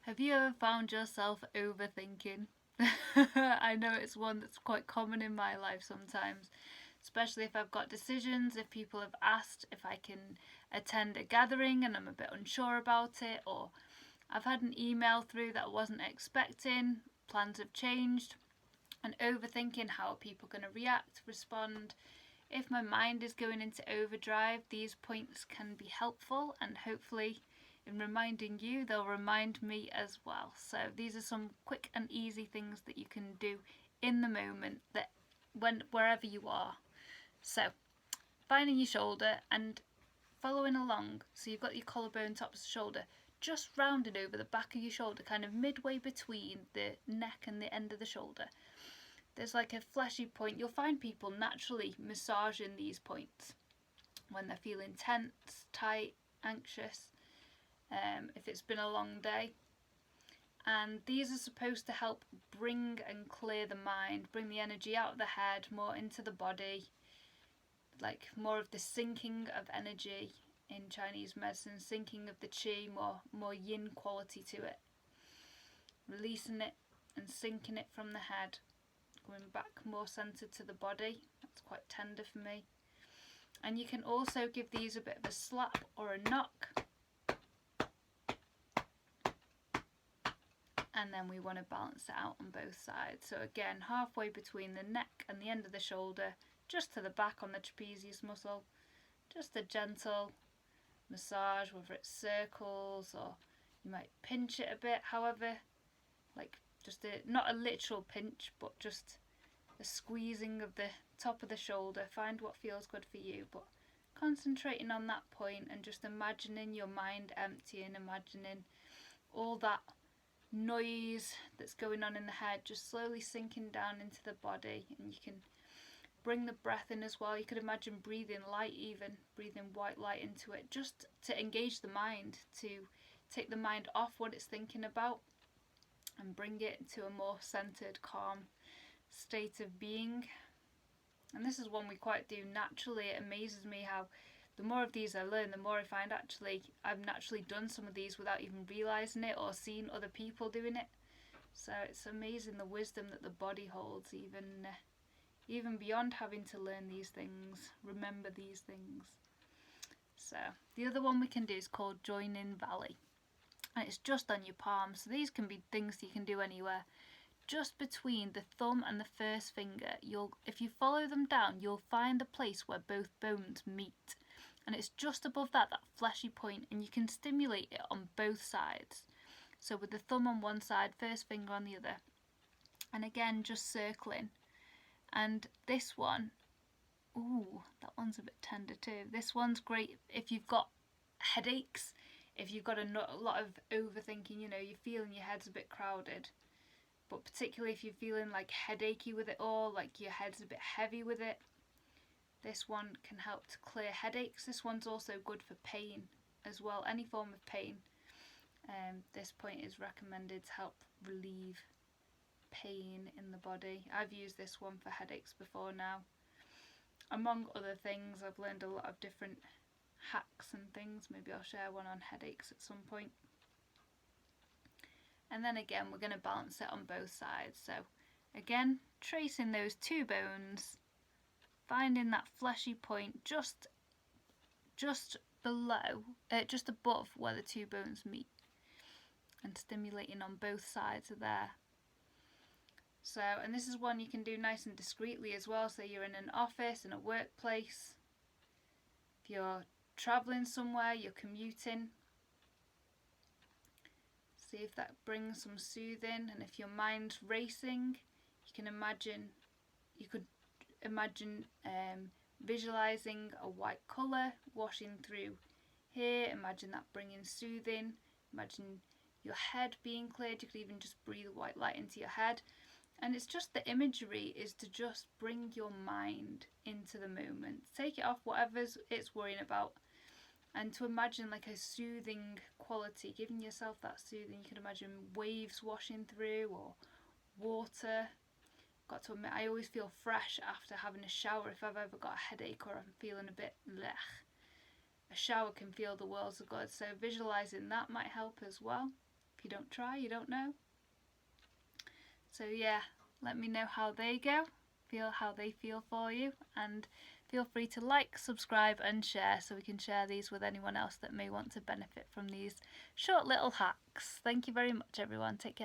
Have you ever found yourself overthinking? I know it's one that's quite common in my life sometimes, especially if I've got decisions, if people have asked if I can attend a gathering and I'm a bit unsure about it, or I've had an email through that I wasn't expecting, plans have changed, and overthinking how are people going to react, respond. If my mind is going into overdrive, these points can be helpful, and hopefully in reminding you, they'll remind me as well. So these are some quick and easy things that you can do in the moment, that wherever you are. So finding your shoulder and following along. So you've got your collarbone, top of the shoulder, just rounded over the back of your shoulder, kind of midway between the neck and the end of the shoulder. There's like a fleshy point. You'll find people naturally massaging these points when they're feeling tense, tight, anxious, if it's been a long day. And these are supposed to help bring and clear the mind, bring the energy out of the head, more into the body, like more of the sinking of energy in Chinese medicine, sinking of the qi, more yin quality to it. Releasing it and sinking it from the head, going back more centered to the body. That's quite tender for me. And you can also give these a bit of a slap or a knock. And then we want to balance it out on both sides. So again, halfway between the neck and the end of the shoulder, just to the back on the trapezius muscle. Just a gentle massage, whether it's circles or you might pinch it a bit, however, like just not a literal pinch, but just a squeezing of the top of the shoulder. Find what feels good for you, but concentrating on that point and just imagining your mind emptying, imagining all that noise that's going on in the head just slowly sinking down into the body. And you can bring the breath in as well. You could imagine breathing light, even breathing white light into it, just to engage the mind, to take the mind off what it's thinking about and bring it to a more centered, calm state of being. And this is one we quite do naturally. It amazes me how the more of these I learn, the more I find actually I've naturally done some of these without even realising it or seeing other people doing it. So it's amazing the wisdom that the body holds, even beyond having to learn these things, remember these things. So the other one we can do is called Join in Valley. And it's just on your palm. So these can be things you can do anywhere. Just between the thumb and the first finger, if you follow them down, you'll find the place where both bones meet. And it's just above that fleshy point, and you can stimulate it on both sides. So with the thumb on one side, first finger on the other. And again, just circling. And this one, ooh, that one's a bit tender too. This one's great if you've got headaches, if you've got a lot of overthinking, you're feeling your head's a bit crowded. But particularly if you're feeling like headachy with it all, like your head's a bit heavy with it, this one can help to clear headaches. This one's also good for pain as well, any form of pain. This point is recommended to help relieve pain in the body. I've used this one for headaches before now. Among other things, I've learned a lot of different hacks and things. Maybe I'll share one on headaches at some point. And then again, we're going to balance it on both sides. So again, tracing those two bones, finding that fleshy point just below, just above where the two bones meet, and stimulating on both sides of there. So, and this is one you can do nice and discreetly as well. So you're in an office, in a workplace, if you're travelling somewhere, you're commuting. See if that brings some soothing. And if your mind's racing, you could imagine visualizing a white colour washing through here. Imagine that bringing soothing. Imagine your head being cleared. You could even just breathe white light into your head. And it's just the imagery is to just bring your mind into the moment. Take it off whatever it's worrying about, and to imagine like a soothing quality, giving yourself that soothing. You can imagine waves washing through or water. Got to admit, I always feel fresh after having a shower if I've ever got a headache or I'm feeling a bit blech. A shower can feel the worlds of good, so visualising that might help as well. If If you don't try, you don't know. So yeah, let me know how they go, feel how they feel for you, and feel free to like, subscribe and share so we can share these with anyone else that may want to benefit from these short little hacks. Thank you very much everyone, take care.